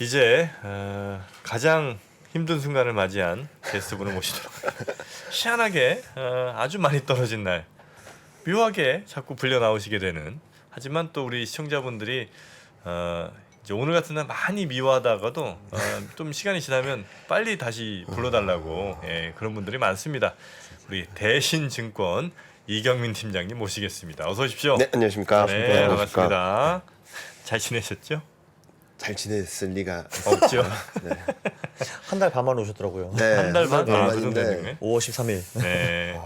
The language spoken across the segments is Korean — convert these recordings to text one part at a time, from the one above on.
이제 가장 힘든 순간을 맞이한 게스트분을 모시도록 희한하게 아주 많이 떨어진 날 묘하게 자꾸 불려 나오시게 되는, 하지만 또 우리 시청자분들이 이제 오늘 같은 날 많이 미워하다가도 좀 시간이 지나면 빨리 다시 불러달라고 그런 분들이 많습니다. 우리 대신증권 이경민 팀장님 모시겠습니다. 어서 오십시오. 네, 안녕하십니까. 네, 반갑습니다. 잘 지내셨죠? 잘 지냈을 리가 없죠. 네. 한 달 반만 오셨더라고요. 네, 한 달 반? 그 만인데. 정도네. 5월 13일. 네.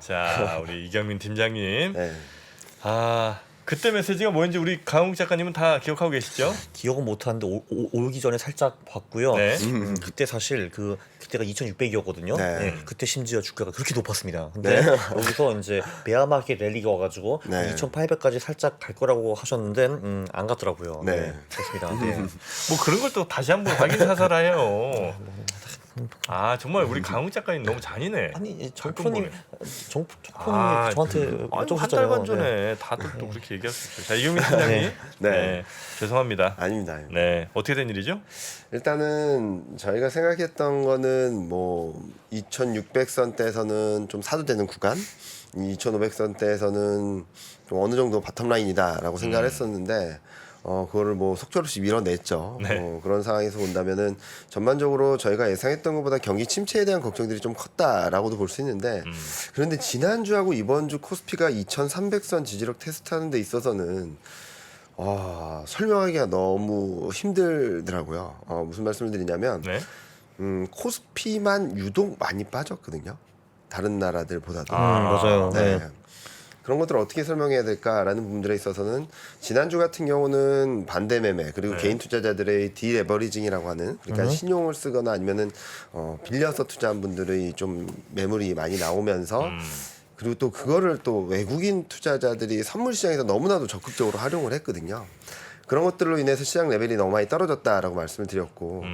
자, 우리 이경민 팀장님. 네. 그때 메시지가 뭐였는지 우리 강욱 작가님은 다 기억하고 계시죠? 기억은 못하는데 오기 전에 살짝 봤고요. 네. 그때 사실 그때가 2,600이었거든요. 네. 그때 심지어 주가가 그렇게 높았습니다. 근데 여기서 이제 베아마켓 랠리가 와가지고 네. 2,800까지 살짝 갈 거라고 하셨는데 안 갔더라고요. 네. 그렇습니다. 네. 뭐 그런 걸 또 다시 한번 확인 사살해요. 정말 우리 강욱 작가님 너무 잔인해. 아니 가끔 정프로님 아, 저한테 한 여쭤보셨잖아요. 달 반 전에 다들 또 그렇게 얘기할 수 있어요. 자, 이경민 팀장님. 네. 죄송합니다. 아닙니다. 네. 어떻게 된 일이죠? 일단은 저희가 생각했던 거는 뭐 2,600선대에서는 좀 사도 되는 구간, 2,500선대에서는 좀 어느 정도 바텀라인이다라고 생각을 했었는데 그거를 뭐 속절없이 밀어냈죠. 네. 그런 상황에서 본다면은 전반적으로 저희가 예상했던 것보다 경기 침체에 대한 걱정들이 좀 컸다라고도 볼 수 있는데 그런데 지난주하고 이번 주 코스피가 2,300선 지지력 테스트하는 데 있어서는 설명하기가 너무 힘들더라고요. 무슨 말씀을 드리냐면 네. 코스피만 유독 많이 빠졌거든요. 다른 나라들보다도. 맞아요. 네. 네. 그런 것들을 어떻게 설명해야 될까라는 부분들에 있어서는 지난주 같은 경우는 반대 매매 그리고 개인 투자자들의 디레버리징이라고 하는, 그러니까 신용을 쓰거나 아니면은 빌려서 투자한 분들의 좀 매물이 많이 나오면서 그리고 또 그거를 또 외국인 투자자들이 선물 시장에서 너무나도 적극적으로 활용을 했거든요. 그런 것들로 인해서 시장 레벨이 너무 많이 떨어졌다라고 말씀을 드렸고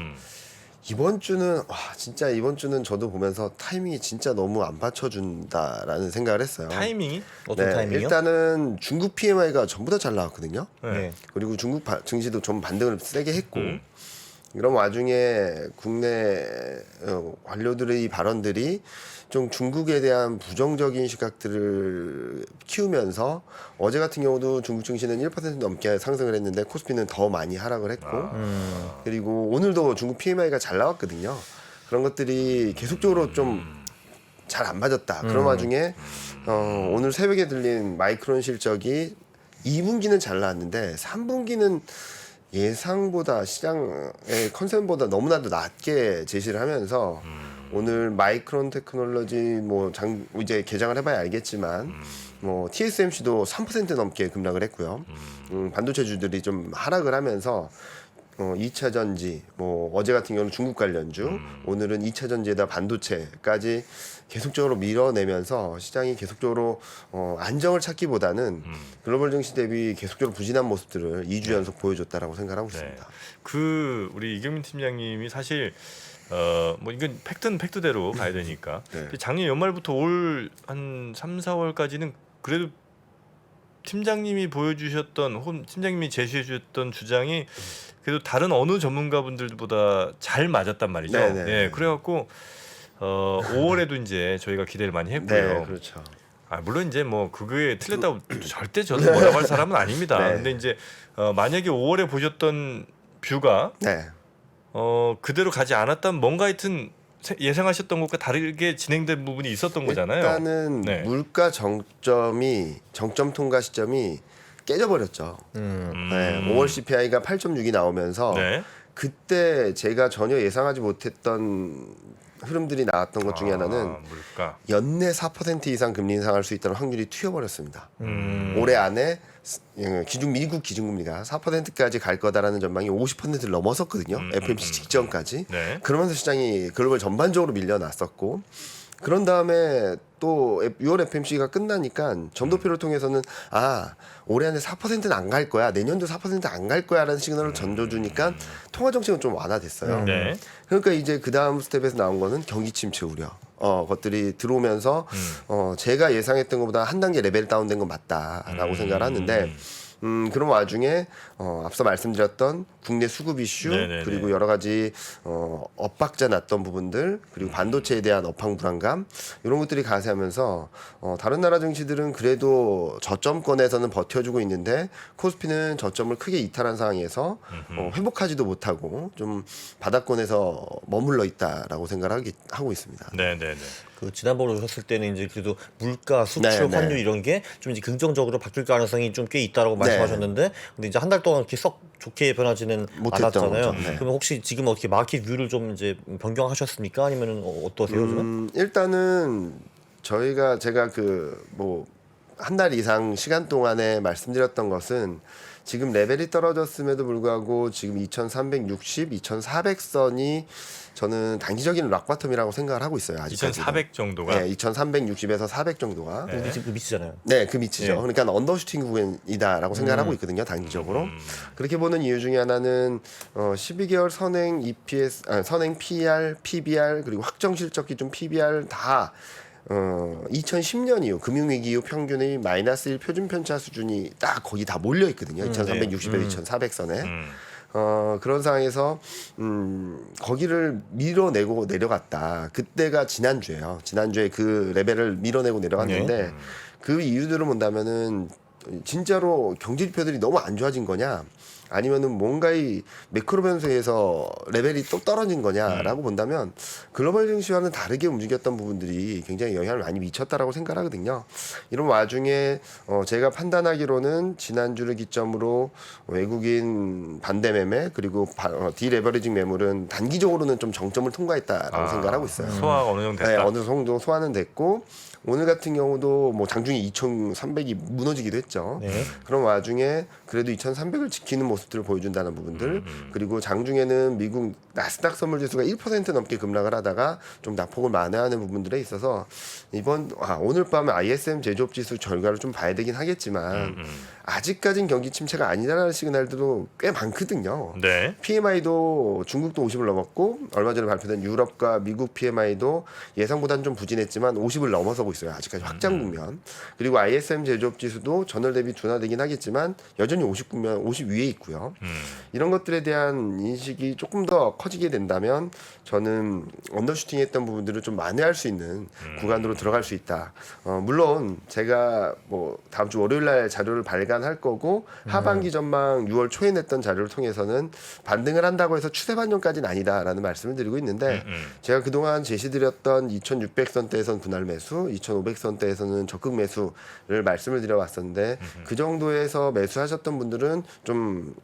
이번 주는 진짜 이번 주는 저도 보면서 타이밍이 진짜 너무 안 받쳐준다라는 생각을 했어요. 타이밍이? 어떤 타이밍이요? 일단은 중국 PMI가 전부 다 잘 나왔거든요. 네. 그리고 중국 증시도 좀 반등을 세게 했고 이런 와중에 국내 관료들의 발언들이 좀 중국에 대한 부정적인 시각들을 키우면서 어제 같은 경우도 중국 증시는 1% 넘게 상승을 했는데 코스피는 더 많이 하락을 했고 그리고 오늘도 중국 PMI가 잘 나왔거든요. 그런 것들이 계속적으로 좀 잘 안 맞았다. 그런 와중에 오늘 새벽에 들린 마이크론 실적이 2분기는 잘 나왔는데 3분기는 예상보다 시장의 컨센보다 너무나도 낮게 제시를 하면서 오늘 마이크론 테크놀로지 이제 개장을 해봐야 알겠지만 TSMC도 3% 넘게 급락을 했고요. 반도체주들이 좀 하락을 하면서 2차 전지 어제 같은 경우는 중국 관련주, 오늘은 2차 전지에다 반도체까지 계속적으로 밀어내면서 시장이 계속적으로 안정을 찾기보다는 글로벌 증시 대비 계속적으로 부진한 모습들을 2주 연속 보여줬다라고 생각하고 있습니다. 우리 이경민 팀장님이 사실 이건 팩트는 팩트대로 가야 되니까 네. 작년 연말부터 올 한 3, 4월까지는 그래도 팀장님이 보여주셨던 혹은 팀장님이 제시해 주셨던 주장이 그래도 다른 어느 전문가분들보다 잘 맞았단 말이죠. 네네. 예, 그래갖고 5월에도 이제 저희가 기대를 많이 했고요. 네, 그렇죠. 물론 이제 그거에 틀렸다고 절대 저도 뭐라고 할 사람은 아닙니다. 네. 근데 이제 만약에 5월에 보셨던 뷰가 네. 그대로 가지 않았다면 뭔가 하여튼 예상하셨던 것과 다르게 진행된 부분이 있었던 거잖아요. 일단은 네. 물가 정점 통과 시점이 깨져버렸죠. 네, 5월 CPI가 8.6이 나오면서 네. 그때 제가 전혀 예상하지 못했던 흐름들이 나왔던 것 중에 하나는 물가. 연내 4% 이상 금리 인상할 수 있다는 확률이 튀어버렸습니다. 올해 안에 미국 기준금리가 4%까지 갈 거다라는 전망이 50%를 넘어섰거든요. FOMC 직전까지. 네. 그러면서 시장이 글로벌 전반적으로 밀려났었고 그런 다음에 또 6월 FOMC가 끝나니까 점도표를 통해서는 올해 안에 4%는 안 갈 거야. 내년도 4% 안 갈 거야라는 시그널을 던져주니까 통화 정책은 좀 완화됐어요. 네. 그러니까 이제 그 다음 스텝에서 나온 거는 경기 침체 우려. 것들이 들어오면서 제가 예상했던 것보다 한 단계 레벨 다운된 건 맞다라고 생각을 하는데 그런 와중에 앞서 말씀드렸던 국내 수급 이슈 네네네. 그리고 여러 가지 엇박자 났던 부분들 그리고 반도체에 대한 업황 불안감 이런 것들이 가세하면서 다른 나라 증시들은 그래도 저점권에서는 버텨주고 있는데 코스피는 저점을 크게 이탈한 상황에서 회복하지도 못하고 좀 바닥권에서 머물러 있다라고 생각하고 있습니다. 네네네. 그 지난번에 오셨을 때는 이제 그래도 물가, 수출, 네, 네. 환율 이런 게 좀 이제 긍정적으로 바뀔 가능성이 좀 꽤 있다라고 말씀하셨는데, 근데 이제 한 달 동안 이렇게 썩 좋게 변하지는 못했던 않았잖아요. 거죠. 네. 그러면 혹시 지금 어떻게 마켓 뷰를 좀 이제 변경하셨습니까? 아니면은 어떠세요 지금? 일단은 제가 그 뭐 한 달 이상 시간 동안에 말씀드렸던 것은 지금 레벨이 떨어졌음에도 불구하고 지금 2360, 2400선이 저는 단기적인 락바텀이라고 생각을 하고 있어요. 아직까지. 2400 정도가. 네, 2360에서 400 정도가. 우리 지금 그 밑이잖아요. 네, 그 밑이죠. 네. 그러니까 언더슈팅 구간이다라고 생각을 하고 있거든요, 단기적으로. 그렇게 보는 이유 중에 하나는 12개월 선행 EPS, 선행 PER, PBR 그리고 확정 실적 기준 PBR 다 2010년 이후 금융위기 이후 평균의 마이너스 1 표준 편차 수준이 딱 거기 다 몰려 있거든요. 2360에서 2400선에. 그런 상황에서 거기를 밀어내고 내려갔다. 그때가 지난주예요. 지난주에 그 레벨을 밀어내고 내려갔는데 그 이유들을 본다면은 진짜로 경제 지표들이 너무 안 좋아진 거냐? 아니면은 뭔가 이 매크로 변수에서 레벨이 또 떨어진 거냐라고 본다면 글로벌 증시와는 다르게 움직였던 부분들이 굉장히 영향을 많이 미쳤다라고 생각하거든요. 이런 와중에 제가 판단하기로는 지난주를 기점으로 외국인 반대 매매 그리고 디레버리징 매물은 단기적으로는 좀 정점을 통과했다라고 생각하고 있어요. 소화가 어느 정도 됐다. 네, 어느 정도 소화는 됐고 오늘 같은 경우도 뭐 장중에 2,300이 무너지기도 했죠. 네. 그런 와중에 그래도 2,300을 지키는 모습들을 보여준다는 부분들 그리고 장중에는 미국 나스닥 선물지수가 1% 넘게 급락을 하다가 좀 낙폭을 만회하는 부분들에 있어서 오늘 밤에 ISM 제조업지수 결과를 좀 봐야 되긴 하겠지만 아직까진 경기 침체가 아니라는 시그널들도 꽤 많거든요. 네. PMI도 중국도 50을 넘었고 얼마 전에 발표된 유럽과 미국 PMI도 예상보다는 좀 부진했지만 50을 넘어서고 있어요. 아직까지 확장 국면. 그리고 ISM 제조업 지수도 전월 대비 둔화되긴 하겠지만 여전히 59면 50 위에 있고요. 이런 것들에 대한 인식이 조금 더 커지게 된다면 저는 언더슈팅했던 부분들을 좀 만회할 수 있는 구간으로 들어갈 수 있다. 물론 제가 뭐 다음 주 월요일 날 자료를 발간할 거고 하반기 전망 6월 초에 냈던 자료를 통해서는 반등을 한다고 해서 추세 반전까지는 아니다라는 말씀을 드리고 있는데 제가 그동안 제시드렸던 2600선대에선 분할 매수, 2500선대에서는 적극 매수를 말씀을 드려왔었는데 그 정도에서 매수하셨던 분들은 좀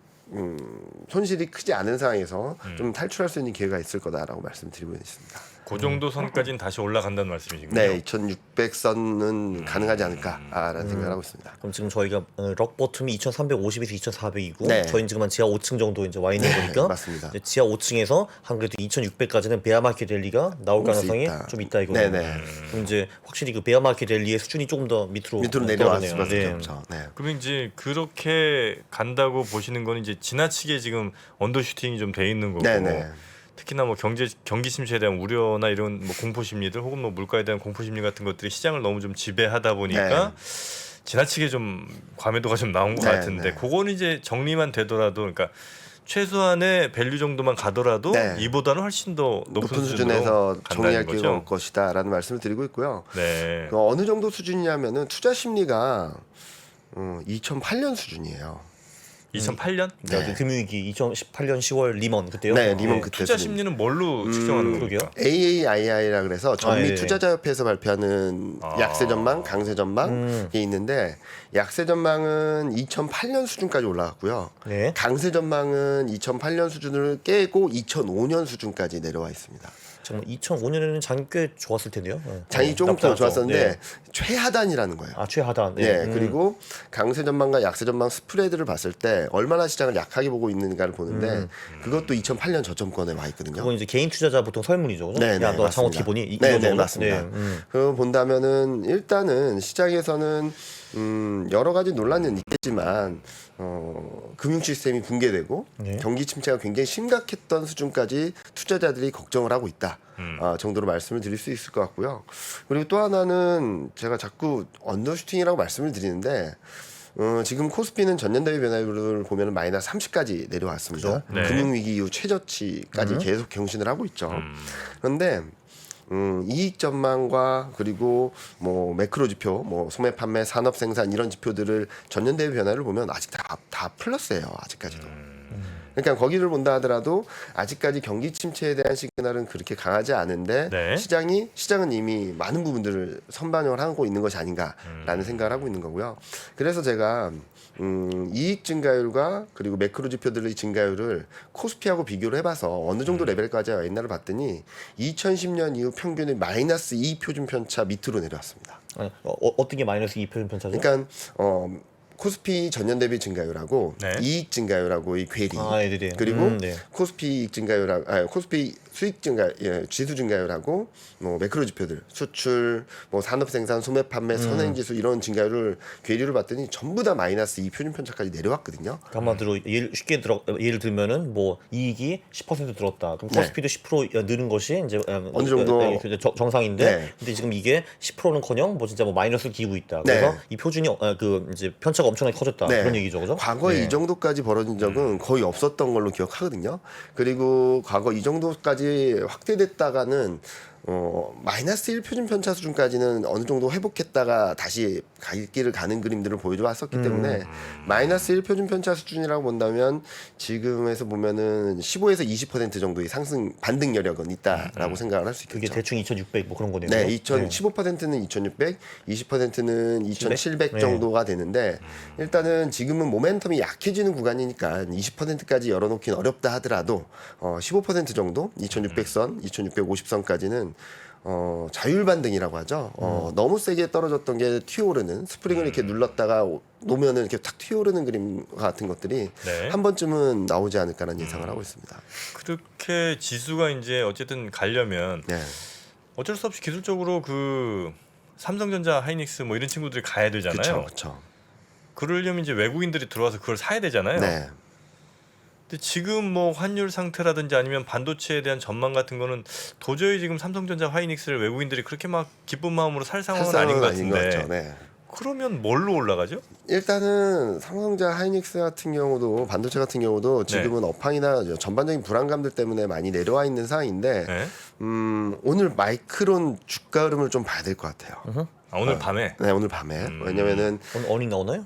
손실이 크지 않은 상황에서 좀 탈출할 수 있는 기회가 있을 거다라고 말씀드리고 있습니다. 그 정도 선까지는 다시 올라간다는 말씀이신가요? 네, 2,600선은 가능하지 않을까라는 생각을 하고 있습니다. 그럼 지금 저희가 럭 버텀이 2,350에서 2,400이고 네. 저희는 지금 한 지하 5층 정도 이제 와 있는 거니까 맞습니다. 이제 지하 5층에서 한 그래도 2,600까지는 베어마켓 랠리가 나올 올수 가능성이 있다. 좀 있다 이거예요. 네네. 그럼 이제 확실히 그 베어마켓 랠리의 수준이 조금 더 밑으로 내려왔을 떨어지네요. 수밖에 네. 없죠. 네. 그럼 이제 그렇게 간다고 보시는 건 이제 지나치게 지금 언더슈팅이 좀 돼 있는 거고 네네. 특히나 뭐 경기 침체에 대한 우려나 이런 뭐 공포 심리들 혹은 뭐 물가에 대한 공포 심리 같은 것들이 시장을 너무 좀 지배하다 보니까 지나치게 좀 과매도가 좀 나온 것 네, 같은데 네. 그거는 이제 정리만 되더라도 그러니까 최소한의 밸류 정도만 가더라도 네. 이보다는 훨씬 더 높은 수준에서 정리할 간다는 기회가 올 거죠. 것이다라는 말씀을 드리고 있고요. 네. 어느 정도 수준이냐면은 투자 심리가 2008년 수준이에요. 2008년? 그러니까 그 금융위기 2018년 10월 리먼 그때요. 네, 리먼 그때 투자 수준. 심리는 뭘로 측정하는 그러게요. 겁니까? AAII라 그래서 전미 예. 투자자협회에서 발표하는 약세 전망, 강세 전망이 있는데 약세 전망은 2008년 수준까지 올라갔고요. 네. 강세 전망은 2008년 수준을 깨고 2005년 수준까지 내려와 있습니다. 정말 2005년에는 장이 꽤 좋았을 텐데요. 네. 장이 조금 나쁘지 더 않죠. 좋았었는데 네. 최하단이라는 거예요. 아 최하단. 네, 그리고 강세 전망과 약세 전망 스프레드를 봤을 때 얼마나 시장을 약하게 보고 있는가를 보는데 그것도 2008년 저점권에 와 있거든요. 그건 이제 개인 투자자 보통 설문이죠. 네, 네, 야너 창업 맞습니다. 기본이 이 네, 정도. 네, 맞습니다. 그거 본다면은 일단은 시장에서는 여러 가지 논란은 있겠지만 금융 시스템이 붕괴되고 네. 경기 침체가 굉장히 심각했던 수준까지 투자자들이 걱정을 하고 있다 정도로 말씀을 드릴 수 있을 것 같고요. 그리고 또 하나는 제가 자꾸 언더슈팅이라고 말씀을 드리는데 지금 코스피는 전년 대비 변화율을 보면 마이너스 30까지 내려왔습니다. 그죠? 네. 금융위기 이후 최저치까지 계속 경신을 하고 있죠. 그런데 이익 전망과 그리고 뭐 매크로 지표, 뭐 소매 판매, 산업 생산 이런 지표들을 전년 대비 변화를 보면 아직 다 플러스예요. 아직까지도. 그러니까 거기를 본다 하더라도 아직까지 경기 침체에 대한 시그널은 그렇게 강하지 않은데 네. 시장은 이미 많은 부분들을 선반영을 하고 있는 것이 아닌가라는 생각을 하고 있는 거고요. 그래서 제가 이익 증가율과 그리고 매크로 지표들의 증가율을 코스피하고 비교를 해봐서 어느 정도 레벨까지 와 있나를 봤더니 2010년 이후 평균이 마이너스 2 표준 편차 밑으로 내려왔습니다. 아니, 어떤 게 마이너스 2% 편차죠? 그러니까 코스피 전년 대비 증가율하고 네. 이익 증가율하고 이 괴리 애들이. 그리고 네. 코스피 이익 증가율하고 코스피 수익 증가 지수 증가율하고 뭐 매크로 지표들 수출 뭐 산업 생산 소매 판매 선행 지수 이런 증가율을 괴리를 봤더니 전부 다 마이너스 2 표준 편차까지 내려왔거든요. 한마디로 예를 들면은 뭐 이익이 10% 들었다. 그럼 네. 코스피도 10% 느는 것이 이제 어느 정도 정상인데, 네. 근데 지금 이게 10%는커녕 뭐 진짜 뭐 마이너스를 기고 있다. 그래서 네. 이 표준이 그 이제 편차가 엄청나게 커졌다. 네. 그런 얘기죠, 그죠? 과거에 네. 이 정도까지 벌어진 적은 거의 없었던 걸로 기억하거든요. 그리고 과거 이 정도까지 확대됐다가는 마이너스 1 표준 편차 수준까지는 어느 정도 회복했다가 다시 갈 길을 가는 그림들을 보여줘 왔었기 때문에 마이너스 1 표준 편차 수준이라고 본다면 지금에서 보면은 15에서 20% 정도의 상승 반등 여력은 있다라고 생각을 할 수 그게 있겠죠. 대충 2,600 뭐 그런 거네요. 네, 그죠? 15%는 2,600, 20%는 2,700 네. 정도가 되는데 일단은 지금은 모멘텀이 약해지는 구간이니까 20%까지 열어놓긴 어렵다 하더라도 15% 정도 2,600선, 2,650선까지는 자율 반등이라고 하죠. 너무 세게 떨어졌던 게 튀어오르는 스프링을 이렇게 눌렀다가 놓으면은 이렇게 탁 튀어오르는 그림 같은 것들이 네. 한 번쯤은 나오지 않을까라는 예상을 하고 있습니다. 그렇게 지수가 이제 어쨌든 가려면 네, 어쩔 수 없이 기술적으로 그 삼성전자, 하이닉스 뭐 이런 친구들이 가야 되잖아요. 그렇죠, 그렇죠. 그러려면 이제 외국인들이 들어와서 그걸 사야 되잖아요. 네. 근데 지금 뭐 환율 상태라든지 아니면 반도체에 대한 전망 같은 거는 도저히 지금 삼성전자, 하이닉스를 외국인들이 그렇게 막 기쁜 마음으로 살 상황은 아닌 것 같은데. 같죠. 네. 그러면 뭘로 올라가죠? 일단은 삼성전자 하이닉스 같은 경우도 반도체 같은 경우도 지금은 업황이나 전반적인 불안감들 때문에 많이 내려와 있는 상황인데 네. 오늘 마이크론 주가 흐름을 좀 봐야 될 것 같아요. 오늘 밤에. 네, 오늘 밤에. 왜냐면은 오늘 어닝 나오나요?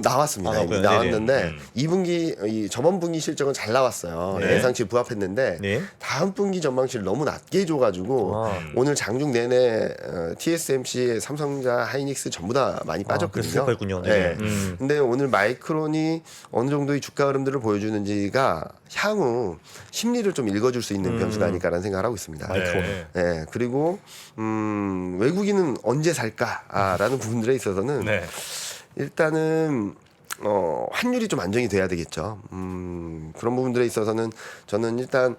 나왔습니다. 아, 이미 네네. 나왔는데 2분기 저번 분기 실적은 잘 나왔어요. 네. 예상치 부합했는데 네. 다음 분기 전망치를 너무 낮게 해줘가지고 오늘 장중 내내 TSMC, 삼성전자, 하이닉스 전부 다 많이 빠졌거든요. 그랬군요. 네. 네. 근데 오늘 마이크론이 어느 정도의 주가 흐름들을 보여주는지가 향후 심리를 좀 읽어줄 수 있는 변수가 아닐까라는 생각을 하고 있습니다. 마이크론. 네. 네, 그리고 외국인은 언제 살까라는 부분들에 있어서는 네. 일단은 환율이 좀 안정이 돼야 되겠죠. 그런 부분들에 있어서는 저는 일단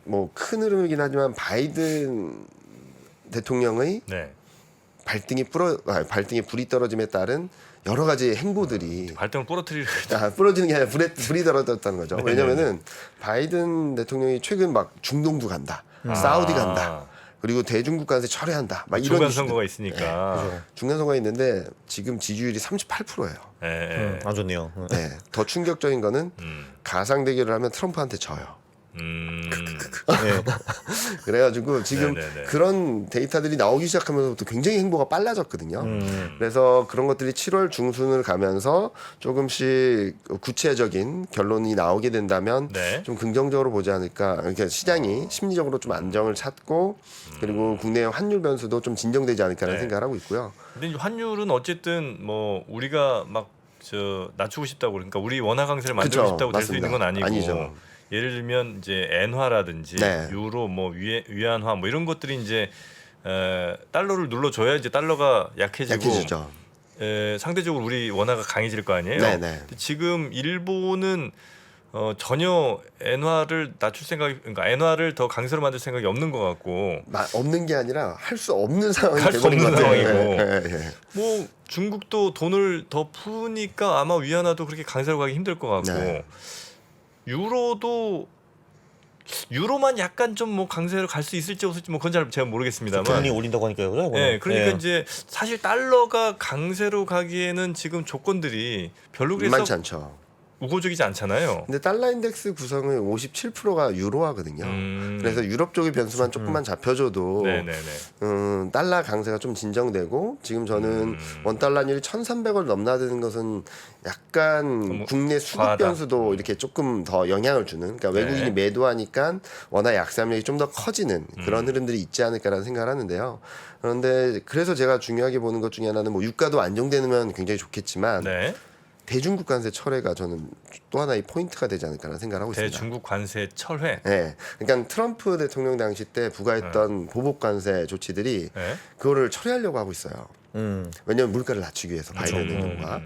뭐 큰 흐름이긴 하지만 바이든 대통령의 네. 발등에 불이 떨어짐에 따른 여러 가지 행보들이 발등을 부러뜨릴 부러지는 게 아니라 불이 떨어졌다는 거죠. 왜냐면은 바이든 대통령이 최근 막 중동도 간다, 사우디 간다, 그리고 대중국 간세 철회한다, 막 이런 중간 이슈들. 선거가 있으니까. 중간 선거가 있는데 지금 지지율이 38%예요. 네. 안 좋네요. 네, 더 충격적인 거는 가상 대결을 하면 트럼프한테 져요. 네. 그래가지고 지금 네네네. 그런 데이터들이 나오기 시작하면서부터 굉장히 행보가 빨라졌거든요. 그래서 그런 것들이 7월 중순을 가면서 조금씩 구체적인 결론이 나오게 된다면 네. 좀 긍정적으로 보지 않을까. 그러니까 시장이 심리적으로 좀 안정을 찾고 그리고 국내 환율 변수도 좀 진정되지 않을까라는 네. 생각을 하고 있고요. 근데 이 환율은 어쨌든 뭐 우리가 막 낮추고 싶다고 그러니까 우리 원화 강세를 만들고 그쵸, 싶다고 될 수 있는 건 맞습니다. 아니고 아니죠. 예를 들면 이제 엔화라든지 네. 유로 뭐 위안화 뭐 이런 것들이 이제 달러를 눌러줘야 이제 달러가 약해지고 약해지죠. 상대적으로 우리 원화가 강해질 거 아니에요. 네네. 근데 지금 일본은 전혀 엔화를 낮출 생각이 그러니까 엔화를 더 강세로 만들 생각이 없는 것 같고 없는 게 아니라 할 수 없는 상황이 할수 돼버린 것 없는 같아요. 상황이고. 예, 예. 뭐 중국도 돈을 더 푸니까 아마 위안화도 그렇게 강세로 가기 힘들 것 같고 네. 유로도 유로만 약간 좀 뭐 강세로 갈 수 있을지 없을지 뭐 그건 잘 제가 모르겠습니다만. 금리 올린다고 하니까요, 그죠? 네, 그러니까 이제 사실 달러가 강세로 가기에는 지금 조건들이 별로 그래서 많지 않죠. 우호적이지 않잖아요. 근데 달러 인덱스 구성은 57%가 유로화거든요. 그래서 유럽 쪽의 변수만 조금만 잡혀줘도 네네네. 달러 강세가 좀 진정되고 지금 저는 원 달러율이 1,300을 넘나드는 것은 약간 국내 수급 과하다. 변수도 이렇게 조금 더 영향을 주는. 그러니까 외국인이 매도하니까 원화 약세압력이 좀 더 커지는 그런 흐름들이 있지 않을까라는 생각을 하는데요. 그런데 그래서 제가 중요하게 보는 것 중에 하나는 뭐 유가도 안정되면 굉장히 좋겠지만. 네. 대중국 관세 철회가 저는 또 하나의 포인트가 되지 않을까라는 생각을 하고 있습니다. 대중국 관세 철회. 네, 그러니까 트럼프 대통령 당시 때 부과했던 보복 관세 조치들이 네. 그거를 철회하려고 하고 있어요. 왜냐하면 물가를 낮추기 위해서 바이든 대통령과.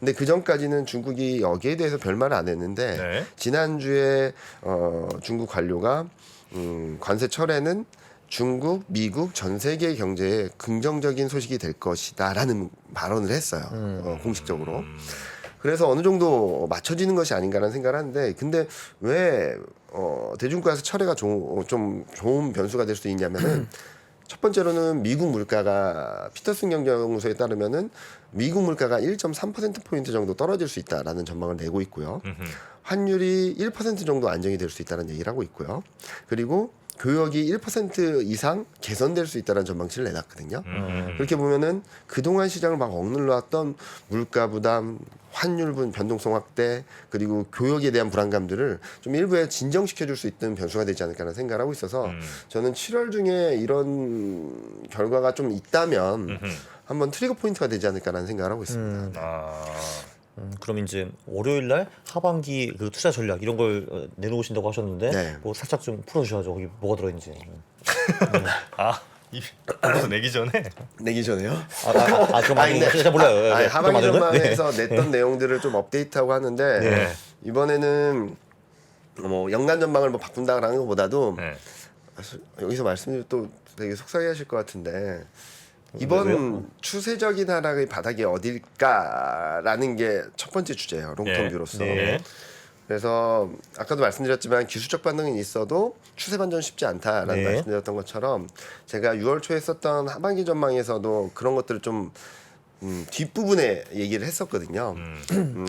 근데 그 전까지는 중국이 여기에 대해서 별말을 안 했는데 네. 지난주에 중국 관료가 관세 철회는 중국, 미국 전 세계 경제에 긍정적인 소식이 될 것이다라는 발언을 했어요. 공식적으로. 그래서 어느 정도 맞춰지는 것이 아닌가라는 생각을 하는데 근데 왜 대중국가에서 철회가 좀 좋은 변수가 될 수 있냐면은 첫 번째로는 미국 물가가 피터슨 경제연구소에 따르면은 미국 물가가 1.3%포인트 정도 떨어질 수 있다라는 전망을 내고 있고요. 환율이 1% 정도 안정이 될 수 있다는 얘기를 하고 있고요. 그리고 교역이 1% 이상 개선될 수 있다는 전망치를 내놨거든요. 그렇게 보면은 그동안 시장을 막 억눌러 왔던 물가 부담, 환율 변동성 확대, 그리고 교역에 대한 불안감들을 좀 일부에 진정시켜 줄 수 있는 변수가 되지 않을까라는 생각을 하고 있어서 저는 7월 중에 이런 결과가 좀 있다면 한번 트리거 포인트가 되지 않을까라는 생각을 하고 있습니다. 그럼 이제 월요일 날 하반기 그 투자 전략 이런 걸 내놓으신다고 하셨는데 네. 뭐 살짝 좀 풀어주셔야죠. 거기 뭐가 들어있는지. 벌써 내기 전에. 내기 전에요? 그럼 아직 잘 몰라요. 아니, 네, 하반기 그럼 맞는 거예요? 전망에서 냈던 내용들을 좀 업데이트하고 하는데 네. 이번에는 뭐 연간 전망을 뭐 바꾼다라는 것보다도 네. 여기서 말씀드리면 또 되게 속상해하실 것 같은데 이번 왜요? 추세적인 하락의 바닥이 어딜까라는 게 첫 번째 주제예요. 롱텀 뷰로서. 네. 그래서 아까도 말씀드렸지만 기술적 반등은 있어도 추세 반전 쉽지 않다라는 네. 말씀드렸던 것처럼 제가 6월 초에 썼던 하반기 전망에서도 그런 것들을 좀 뒷부분에 얘기를 했었거든요.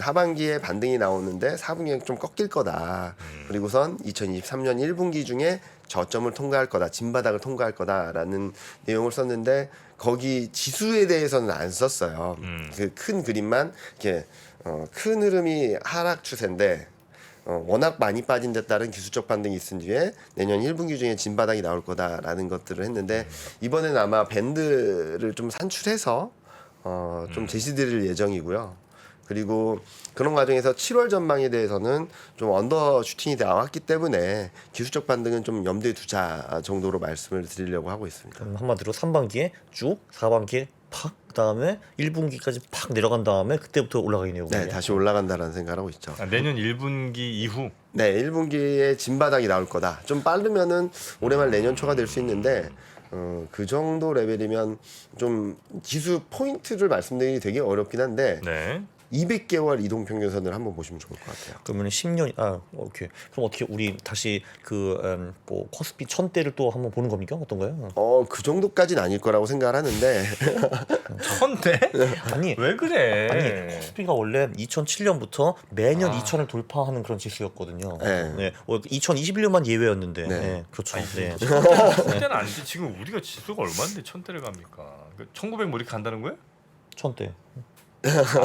하반기에 반등이 나오는데 4분기에 좀 꺾일 거다. 그리고선 2023년 1분기 중에 저점을 통과할 거다. 진바닥을 통과할 거다라는 내용을 썼는데 거기 지수에 대해서는 안 썼어요. 그 큰 그림만 이렇게 큰 흐름이 하락 추세인데 워낙 많이 빠진 데 따른 기술적 반등이 있은 뒤에 내년 1분기 중에 진바닥이 나올 거다라는 것들을 했는데 이번에는 아마 밴드를 좀 산출해서 좀 제시드릴 예정이고요. 그리고 그런 과정에서 7월 전망에 대해서는 좀 언더슈팅이 나왔기 때문에 기술적 반등은 좀 염두에 두자 정도로 말씀을 드리려고 하고 있습니다. 그럼 한마디로 3반기에 쭉, 4반기에 팍, 그다음에 1분기까지 팍 내려간 다음에 그때부터 올라가겠네요. 네, 다시 올라간다라는 생각을 하고 있죠. 내년 1분기 이후. 네, 1분기에 진바닥이 나올 거다. 좀 빠르면은 올해 말 내년 초가 될 수 있는데 그 정도 레벨이면 좀 지수 포인트를 말씀드리기 되게 어렵긴 한데 네. 200개월 이동 평균선을 한번 보시면 좋을 것 같아요. 그러면 10년 오케이. 그럼 어떻게 우리 다시 뭐 코스피 1000대를 또 한번 보는 겁니까? 어떤가요? 그 정도까지는 아닐 거라고 생각을 하는데 천대? 아니 왜 그래? 아니 코스피가 원래 2007년부터 매년 2000을 돌파하는 그런 지수였거든요. 네. 2021년만 예외였는데. 네. 네. 그렇죠. 네. 천대는 아니지. 지금 우리가 지수가 얼마인데 천대를 갑니까? 1900 뭐 이렇게 간다는 거예요? 1000대.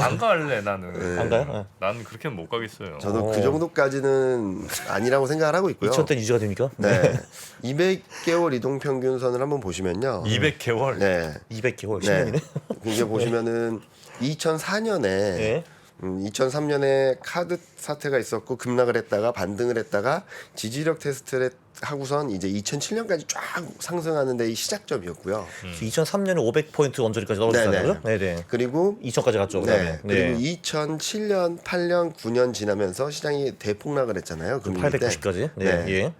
안 갈래 나는. 안 가요? 네. 난 그렇게는 못 가겠어요. 저도 그 정도까지는 아니라고 생각을 하고 있고요. 2000대 유지가 됩니까? 네. 200개월 이동 평균선을 한번 보시면요. 200개월. 네. 200개월 네. 10년이네. 이게 보시면은 2004년에 네. 2003년에 카드 사태가 있었고 급락을 했다가 반등을 했다가 지지력 테스트를 하고선 이제 2007년까지 쫙 상승하는 데이 시작점이었고요. 2003년에 500포인트 언저리까지 떨어졌잖아요. 네네. 네, 네. 그리고 2000까지 갔죠. 그다음에. 그리고 2007년, 8년, 9년 지나면서 시장이 대폭락을 했잖아요. 금융 때. 890까지. 네. 네. 예.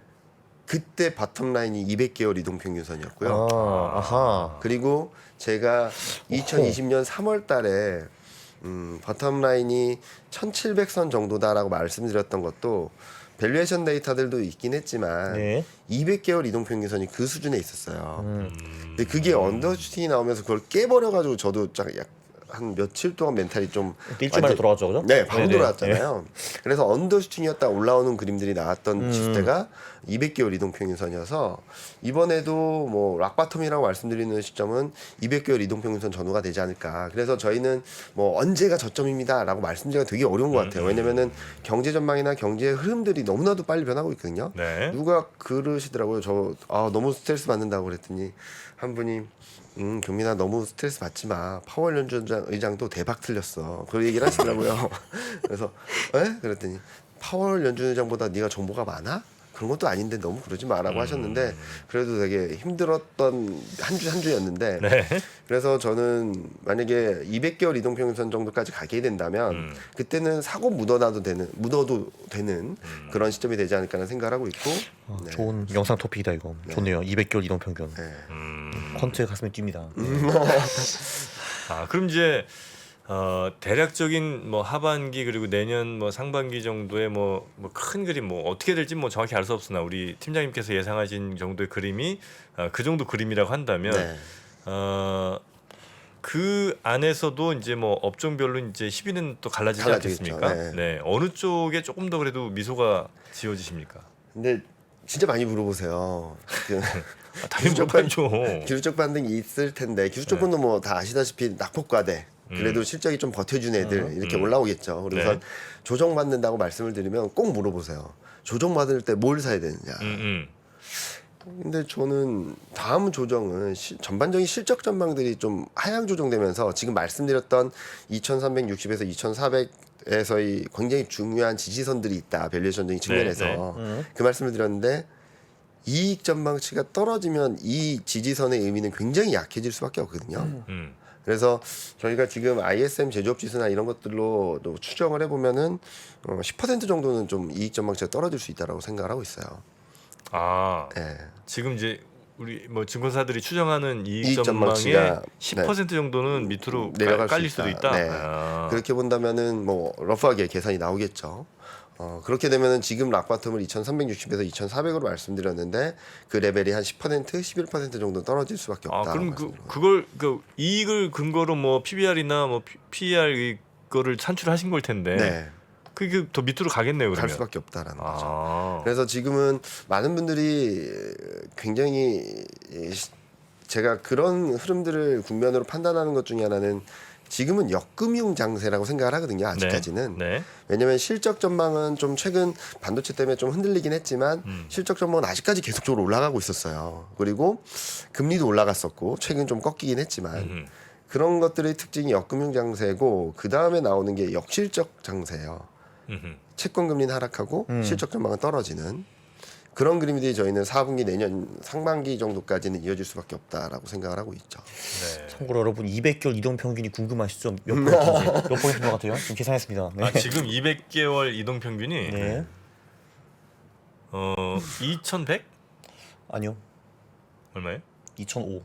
그때 바텀 라인이 200개월 이동 평균선이었고요. 아하. 그리고 제가 2020년 3월 달에 바텀 라인이 1700선 정도다라고 말씀드렸던 것도 밸류에이션 데이터들도 있긴 했지만 네. 200개월 이동 평균선이 그 수준에 있었어요. 근데 그게 언더슈팅이 나오면서 그걸 깨버려가지고 저도 한 며칠 동안 멘탈이 좀 일주일 만에 돌아왔죠, 그죠? 네, 바로 네네. 돌아왔잖아요. 그래서 언더슈팅이었다 올라오는 그림들이 나왔던 시대가 200개월 이동 평균선이어서 이번에도 뭐 락바텀이라고 말씀드리는 시점은 200개월 이동 평균선 전후가 되지 않을까. 그래서 저희는 뭐 언제가 저점입니다라고 말씀드리기가 되게 어려운 것 같아요. 왜냐면은 경제 전망이나 경제 흐름들이 너무나도 빨리 변하고 있거든요. 네. 누가 그러시더라고요. 저 너무 스트레스 받는다고 그랬더니 한 분이 경민아 너무 스트레스 받지 마. 파월 연준장 의장도 대박 틀렸어. 그 얘기를 하시더라고요. 그래서 에? 그랬더니 파월 연준 의장보다 네가 정보가 많아? 그런 것도 아닌데 너무 그러지 마라고 하셨는데 그래도 되게 힘들었던 한 주였는데 네. 그래서 저는 만약에 200개월 이동평균선 정도까지 가게 된다면 그때는 사고 묻어도 되는 그런 시점이 되지 않을까라는 생각을 하고 있고 네. 좋은 영상 토픽이다 이거. 좋네요. 200개월 이동 평균. 네. 콘트에 가슴이 뜁니다. 아 그럼 이제 대략적인 뭐 하반기 그리고 내년 뭐 상반기 정도의 뭐 큰 그림 뭐 어떻게 될지 뭐 정확히 알 수 없으나 우리 팀장님께서 예상하신 정도의 그림이 그 정도 그림이라고 한다면 네. 그 안에서도 이제 뭐 업종별로 이제 시비는 또 갈라지지 갈라지겠죠. 않겠습니까? 네. 네. 어느 쪽에 조금 더 그래도 미소가 지어지십니까? 근데 진짜 많이 물어보세요. 그 당연히 기술적 못하죠. 기술적 반등이 있을 텐데 기술적 반등 뭐 다 아시다시피 낙폭과대 그래도 실적이 좀 버텨준 애들 이렇게 올라오겠죠. 그래서 네. 조정받는다고 말씀을 드리면 꼭 물어보세요. 조정받을 때 뭘 사야 되느냐. 근데 저는 다음 조정은 전반적인 실적 전망들이 좀 하향 조정되면서 지금 말씀드렸던 2,360에서 2,400에서의 굉장히 중요한 지지선들이 있다. 밸류에이션적인 측면에서 그 말씀을 드렸는데 이익 전망치가 떨어지면 이 지지선의 의미는 굉장히 약해질 수밖에 없거든요. 그래서 저희가 지금 ISM 제조업 지수나 이런 것들로 또 추정을 해보면은 10% 정도는 좀 이익 전망치가 떨어질 수 있다라고 생각을 하고 있어요. 아 네. 지금 이제 우리 뭐 증권사들이 추정하는 이익 이익 전망의 전망치가 10% 정도는 밑으로 내려갈 깔릴 수 수도 있다. 있다. 네. 아. 그렇게 본다면은 뭐 러프하게 계산이 나오겠죠. 그렇게 되면은 지금 락바텀을 2,360에서 2,400으로 말씀드렸는데 그 레벨이 한 10%, 11% 정도 떨어질 수밖에 없다. 그럼 그걸 그 이익을 근거로 뭐 PBR이나 뭐 PER 이거를 산출하신 걸 텐데 네. 그게 더 밑으로 가겠네요. 그러면. 갈 수밖에 없다라는 거죠. 아. 그래서 지금은 많은 분들이 굉장히 제가 그런 흐름들을 국면으로 판단하는 것 중에 하나는 지금은 역금융 장세라고 생각을 하거든요. 아직까지는. 네. 왜냐하면 실적 전망은 좀 최근 반도체 때문에 좀 흔들리긴 했지만 실적 전망은 아직까지 계속적으로 올라가고 있었어요. 그리고 금리도 올라갔었고 최근 좀 꺾이긴 했지만 그런 것들의 특징이 역금융 장세고 그 다음에 나오는 게 역실적 장세예요. 채권 금리는 하락하고 실적 전망은 떨어지는 그런 그림들이 저희는 4분기 내년 상반기 정도까지는 이어질 수밖에 없다라고 생각을 하고 있죠. 네. 참고로 여러분 200개월 이동 평균이 궁금하시죠? 몇 포인트인지 몇 포인트인 것 같아요? 지금 계산했습니다. 네. 아, 지금 200개월 이동 평균이 네. 2,100 아니요. 얼마예요? 2005.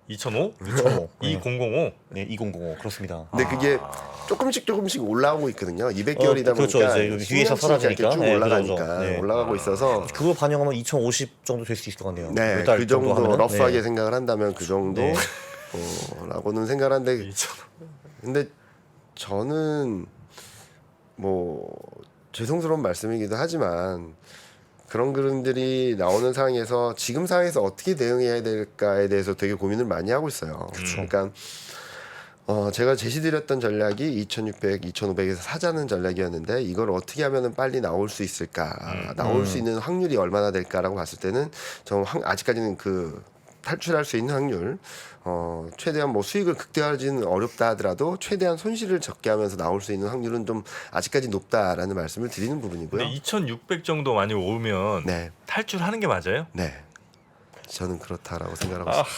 2,005? 2005. 2005? 네, 2005 그렇습니다. 근데 그게 조금씩 올라오고 있거든요. 200개월이다 그렇죠. 보니까 이제 위에서 수명치 이렇게 사라지니까. 쭉 네, 올라가니까 그죠. 네. 올라가고 있어서 그거 반영하면 2050 정도 될 수 있을 것 같네요. 네, 몇달 그 정도 하면은. 러프하게 네. 생각을 한다면 그 정도 네. 라고는 생각을 하는데 2,000. 근데 저는 뭐 죄송스러운 말씀이기도 하지만 그런 그림들이 나오는 상황에서 지금 상황에서 어떻게 대응해야 될까에 대해서 되게 고민을 많이 하고 있어요. 그러니까 제가 제시드렸던 전략이 2,600, 2,500에서 사자는 전략이었는데 이걸 어떻게 하면은 빨리 나올 수 있을까, 나올 수 있는 확률이 얼마나 될까라고 봤을 때는 저 아직까지는 그 탈출할 수 있는 확률, 최대한 뭐 수익을 극대화하지는 어렵다 하더라도 최대한 손실을 적게 하면서 나올 수 있는 확률은 좀 아직까지 높다라는 말씀을 드리는 부분이고요. 근데 2,600 정도 많이 오면 네, 탈출하는 게 맞아요? 네, 저는 그렇다라고 생각하고 있습니다.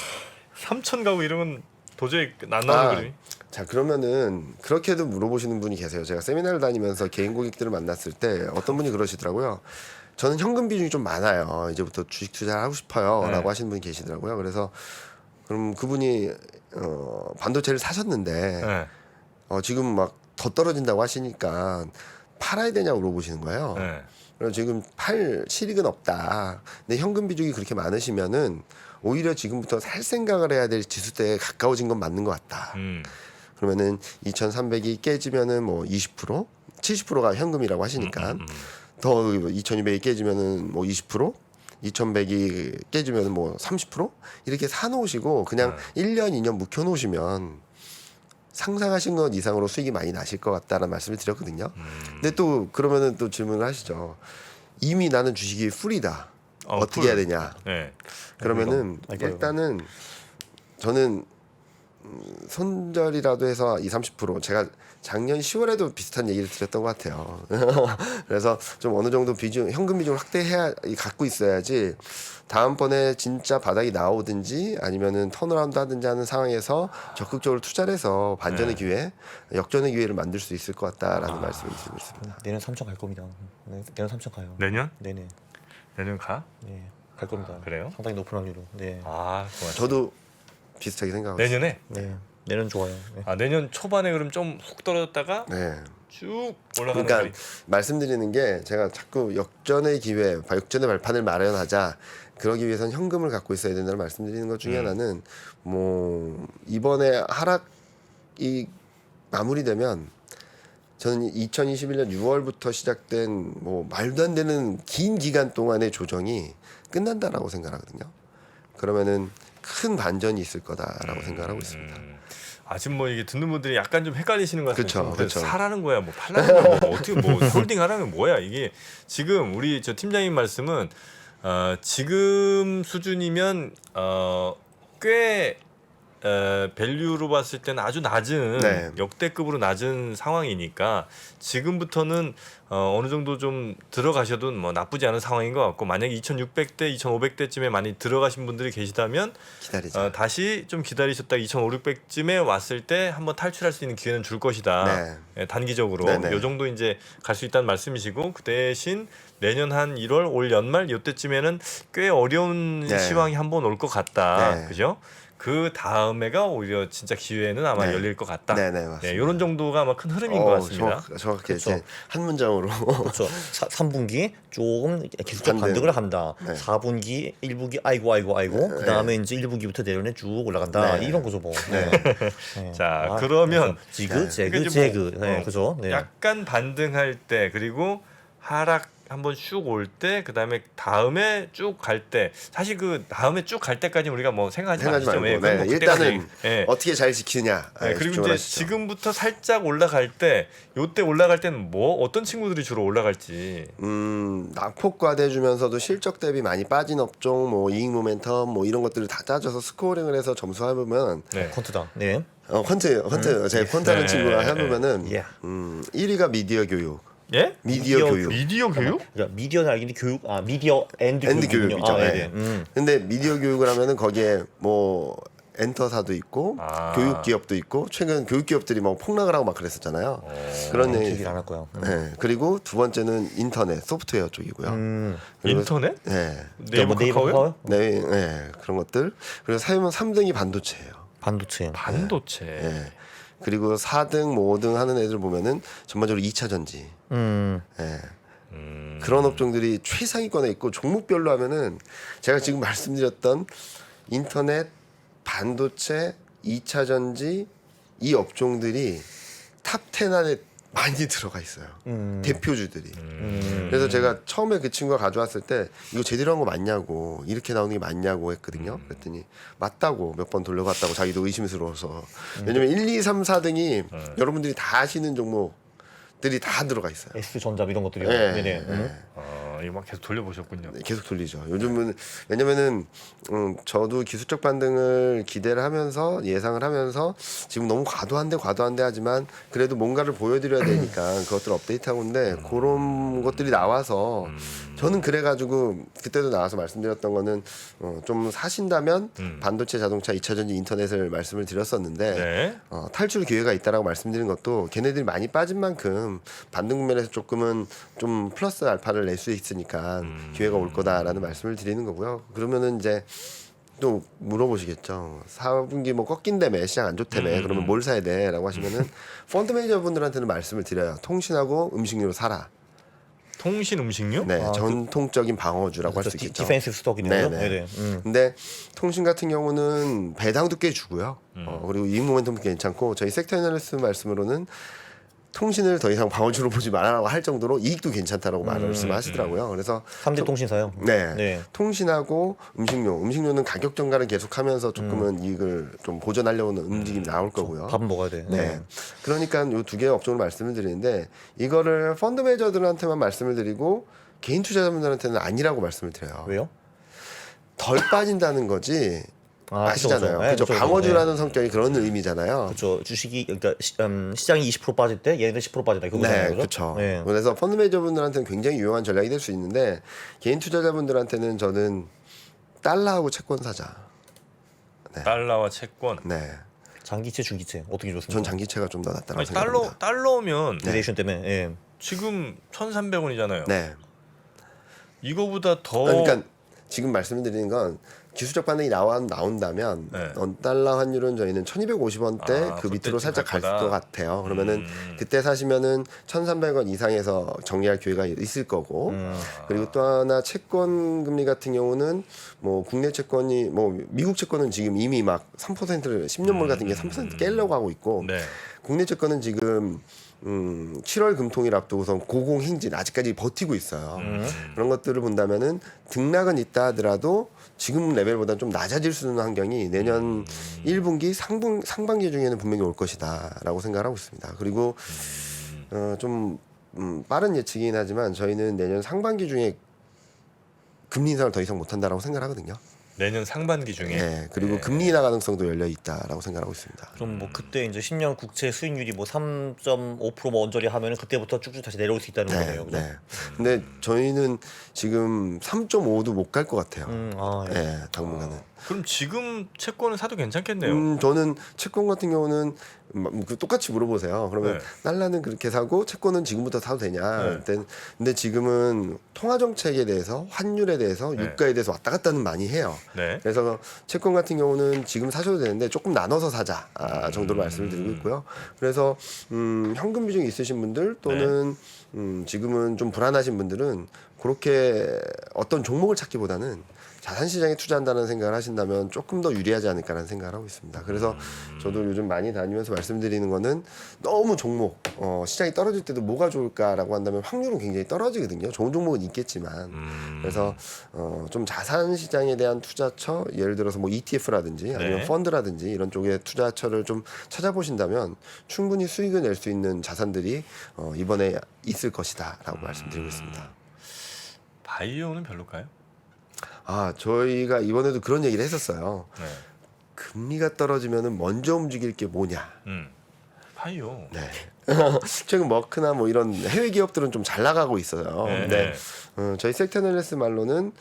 3,000 가고 이러면 도저히 안 나오는 그림이. 자 그러면은 그렇게도 물어보시는 분이 계세요. 제가 세미나를 다니면서 개인 고객들을 만났을 때 어떤 분이 그러시더라고요. 저는 현금 비중이 좀 많아요. 이제부터 주식 투자를 하고 싶어요라고 네. 하시는 분이 계시더라고요. 그래서 그럼 그분이 반도체를 사셨는데 네. 지금 막 더 떨어진다고 하시니까 팔아야 되냐고 물어보시는 거예요. 네. 그래서 지금 팔 실익은 없다. 근데 현금 비중이 그렇게 많으시면은 오히려 지금부터 살 생각을 해야 될 지수대에 가까워진 건 맞는 것 같다. 그러면은 2,300이 깨지면은 뭐 20%, 70%가 현금이라고 하시니까 더 2,200이 깨지면은 뭐 20%, 2,100이 깨지면은 뭐 30% 이렇게 사놓으시고 그냥 1년, 2년 묵혀놓으시면 상상하신 것 이상으로 수익이 많이 나실 것 같다는 말씀을 드렸거든요. 근데 또 그러면은 또 질문을 하시죠. 이미 나는 주식이 풀이다. 어떻게 해야 되냐? 네. 그러면은 일단은 저는 손절이라도 해서 20-30% 제가 작년 10월에도 비슷한 얘기를 드렸던 것 같아요. 그래서 좀 어느 정도 비중 현금 비중을 확대해야 갖고 있어야지 다음번에 진짜 바닥이 나오든지 아니면은 턴어라운드 하든지 하는 상황에서 적극적으로 투자를 해서 반전의 기회, 역전의 기회를 만들 수 있을 것 같다라는 말씀을 드리고 있습니다. 내년 3천 갈 겁니다. 네, 내년 3천 가요. 내년? 네네. 내년 가? 네, 갈 겁니다. 그래요? 상당히 높은 확률로. 네. 아, 고맙습니다. 저도 비슷하게 생각하고 있습니다. 내년에? 네. 내년 좋아요. 네. 아, 내년 초반에 그럼 좀 훅 떨어졌다가 네. 쭉 올라가는 그러니까 거리. 말씀드리는 게 제가 자꾸 역전의 기회, 역전의 발판을 마련하자. 그러기 위해서는 현금을 갖고 있어야 된다는 말씀드리는 것 중에 하나는 뭐 이번에 하락이 마무리되면 저는 2021년 6월부터 시작된 뭐 말도 안 되는 긴 기간 동안의 조정이 끝난다라고 생각하거든요. 그러면은 큰 반전이 있을 거다라고 생각하고 있습니다. 아, 지금 뭐 이게 듣는 분들이 약간 좀 헷갈리시는 것 같아요. 그쵸. 사라는 거야, 뭐 팔라는 거야, 뭐 어떻게 뭐 홀딩하라는 뭐야 이게. 지금 우리 저 팀장님 말씀은 지금 수준이면 꽤 밸류로 봤을 때는 아주 낮은 네. 역대급으로 낮은 상황이니까 지금부터는 어느 정도 좀 들어가셔도 뭐 나쁘지 않은 상황인 것 같고, 만약에 2,600대, 2,500대쯤에 많이 들어가신 분들이 계시다면 기다리자. 다시 좀 기다리셨다 2,500쯤에 왔을 때 한번 탈출할 수 있는 기회는 줄 것이다. 네. 예, 단기적으로 네네. 요 정도 이제 갈 수 있다는 말씀이시고, 그 대신 내년 한 1월 올 연말 이때쯤에는 꽤 어려운 네. 시황이 한번 올 것 같다. 네. 그죠? 그 다음에가 오히려 진짜 기회는 아마 네. 열릴 것 같다. 네네, 맞습니다. 이런 정도가 아마 큰 흐름인 것 같습니다. 정확하게 그쵸. 이렇게 한 문장으로. 그렇죠. 3분기 조금 기술적 반등. 반등을 한다. 네. 4분기, 1분기 아이고 그 다음에 이제 1분기부터 내년에 쭉 올라간다. 네. 이런 거죠 뭐. 네. 네. 자, 그러면 지그, 제그, 그러니까 제그. 뭐, 네, 그죠. 네. 약간 반등할 때, 그리고 하락 한번 쭉 올 때, 그다음에 다음에 쭉 갈 때, 사실 그 다음에 쭉 갈 때까지 우리가 뭐 생각하지 마시죠. 말고. 예, 그건 뭐 네. 그때까지. 일단은 예. 어떻게 잘 지키느냐. 네, 그리고 집중을 이제 하시죠. 지금부터 살짝 올라갈 때, 요때 올라갈 때는 뭐 어떤 친구들이 주로 올라갈지. 낙폭과대주면서도 실적 대비 많이 빠진 업종, 뭐 이익 모멘텀, 뭐 이런 것들을 다 따져서 스코어링을 해서 점수해보면 네. 콘트다. 네. 퀀트, 제 퀀트하는 네, 친구가 네, 해보면은 예. 1위가 미디어 교육, 예? 미디어 교육. 미디어 교육? 그러니까 미디어는 알겠는데 교육, 미디어 앤드 교육이죠. 아, 네. 네네. 근데 미디어 교육을 하면은 거기에 뭐 엔터사도 있고 아. 교육 기업도 있고 최근 교육 기업들이 막 폭락을 하고 막 그랬었잖아요. 그런 얘기. 얘기를 안 할 거야. 네. 그리고 두 번째는 인터넷 소프트웨어 쪽이고요. 그리고 인터넷? 네. 네이버 뭐 카카오요? 네, 네, 그런 것들. 그리고 3등이 반도체예요. 반도체. 반도체. 네. 그리고 4등, 뭐 5등 하는 애들 보면은 전반적으로 2차 전지. 네. 그런 업종들이 최상위권에 있고 종목별로 하면은 제가 지금 말씀드렸던 인터넷, 반도체, 2차 전지 이 업종들이 탑 10 안에 많이 들어가 있어요. 대표주들이. 그래서 제가 처음에 그 친구가 가져왔을 때 이거 제대로 한 거 맞냐고, 이렇게 나오는 게 맞냐고 했거든요. 그랬더니 맞다고 몇 번 돌려봤다고 자기도 의심스러워서. 왜냐면 1, 2, 3, 4등이 여러분들이 다 아시는 종목들이 다 들어가 있어요. S전자 이런 것들이요. 네, 네네. 네. 이거 막 계속 돌려보셨군요. 네, 계속 돌리죠. 요즘은 왜냐면은 저도 기술적 반등을 기대를 하면서 예상을 하면서 지금 너무 과도한데 하지만 그래도 뭔가를 보여드려야 되니까 그것들 업데이트하고 있는데 그런 것들이 나와서 저는 그래가지고 그때도 나와서 말씀드렸던 거는 좀 사신다면 반도체, 자동차, 2차전지, 인터넷을 말씀을 드렸었는데 네. 탈출 기회가 있다라고 말씀드린 것도 걔네들이 많이 빠진 만큼 반등 국면에서 조금은 좀 플러스 알파를 낼 수 있으니까 기회가 올 거다라는 말씀을 드리는 거고요. 그러면은 이제 또 물어보시겠죠. 4분기 뭐 꺾인다며 시장 안 좋다며 그러면 뭘 사야 돼라고 하시면은 펀드 매니저 분들한테는 말씀을 드려요. 통신하고 음식료로 사라. 통신 음식료? 네, 아, 전통적인 방어주라고 할 수 있겠죠. 디펜시브 스톡이네요. 네네. 네네. 근데 통신 같은 경우는 배당도 꽤 주고요. 그리고 이익 모멘텀도 괜찮고 저희 섹터 애널리스트 말씀으로는 통신을 더 이상 방어주로 보지 말아라고 할 정도로 이익도 괜찮다라고 말씀하시더라고요. 그래서 3대 통신사요. 네, 네. 통신하고 음식료는 가격 정가를 계속하면서 조금은 이익을 좀 보존하려고 하는 움직임이 나올 거고요. 밥은 먹어야 돼. 네. 그러니까 요 두 개의 업종을 말씀을 드리는데 이거를 펀드 매니저들한테만 말씀을 드리고 개인 투자자분들한테는 아니라고 말씀을 드려요. 왜요? 덜 빠진다는 거지. 아시잖아요. 그죠? 그쵸. 방어주라는 성격이 그런 의미잖아요. 그렇죠. 주식이 그러니까 시장이 20% 빠질 때 얘네들 10% 빠진다. 그거잖아요. 네, 그렇죠. 네. 그래서 펀드 매니저분들한테는 굉장히 유용한 전략이 될 수 있는데 개인 투자자분들한테는 저는 달러하고 채권 사자. 달러와 채권. 네, 장기채, 중기채 어떻게 좋습니까? 전 장기채가 좀 더 낫다고 아니, 생각합니다. 달러면 데레이션 때문에. 예. 지금 1,300원이잖아요. 네, 이거보다 더 그러니까 지금 말씀드리는 건 기술적 반응이 나온다면 네. 원달러 환율은 저희는 1,250원대 그 밑으로 그때쯤 살짝 갈 갈 것 거다. 같아요. 그러면은 그때 사시면은 1,300원 이상에서 정리할 기회가 있을 거고 그리고 또 하나 채권 금리 같은 경우는 뭐 국내 채권이 뭐 미국 채권은 지금 이미 막 3%를 10년물 같은 게 3% 깨려고 하고 있고 네. 국내 채권은 지금 7월 금통일 앞두고선 고공행진 아직까지 버티고 있어요. 그런 것들을 본다면은 등락은 있다 하더라도 지금 레벨보다 좀 낮아질 수 있는 환경이 내년 1분기 상반기 중에는 분명히 올 것이다라고 생각하고 있습니다. 그리고 좀 빠른 예측이긴 하지만 저희는 내년 상반기 중에 금리 인상을 더 이상 못한다라고 생각하거든요. 내년 상반기 중에. 네, 그리고 금리 인하 가능성도 열려 있다라고 생각하고 있습니다. 그럼 뭐 그때 이제 10년 국채 수익률이 뭐 3.5% 언저리 하면은 그때부터 쭉쭉 다시 내려올 수 있다는 거네요. 그죠? 네. 근데 저희는 지금 3.5도 못 갈 것 같아요. 예. 네, 당분간은. 그럼 지금 채권을 사도 괜찮겠네요. 저는 채권 같은 경우는 똑같이 물어보세요. 그러면 네. 달러는 그렇게 사고 채권은 지금부터 사도 되냐? 네. 근데 지금은 통화 정책에 대해서 환율에 대해서 네. 유가에 대해서 왔다 갔다는 많이 해요. 네. 그래서 채권 같은 경우는 지금 사셔도 되는데 조금 나눠서 사자 정도로 말씀을 드리고 있고요. 그래서 현금 비중이 있으신 분들 또는 지금은 좀 불안하신 분들은 그렇게 어떤 종목을 찾기보다는 자산 시장에 투자한다는 생각을 하신다면 조금 더 유리하지 않을까라는 생각을 하고 있습니다. 그래서 저도 요즘 많이 다니면서 말씀드리는 거는 너무 종목 시장이 떨어질 때도 뭐가 좋을까라고 한다면 확률은 굉장히 떨어지거든요. 좋은 종목은 있겠지만 그래서 좀 자산 시장에 대한 투자처 예를 들어서 뭐 ETF라든지 아니면 네. 펀드라든지 이런 쪽의 투자처를 좀 찾아보신다면 충분히 수익을 낼 수 있는 자산들이 이번에 있을 것이다라고 말씀드리고 있습니다. 바이오는 별로일까요? 저희가 이번에도 그런 얘기를 했었어요. 네. 금리가 떨어지면은 먼저 움직일 게 뭐냐. 바이오. 네. 최근 머크나 뭐 이런 해외 기업들은 좀 잘 나가고 있어요. 네, 근데 네. 저희 섹터 애널리스트 말로는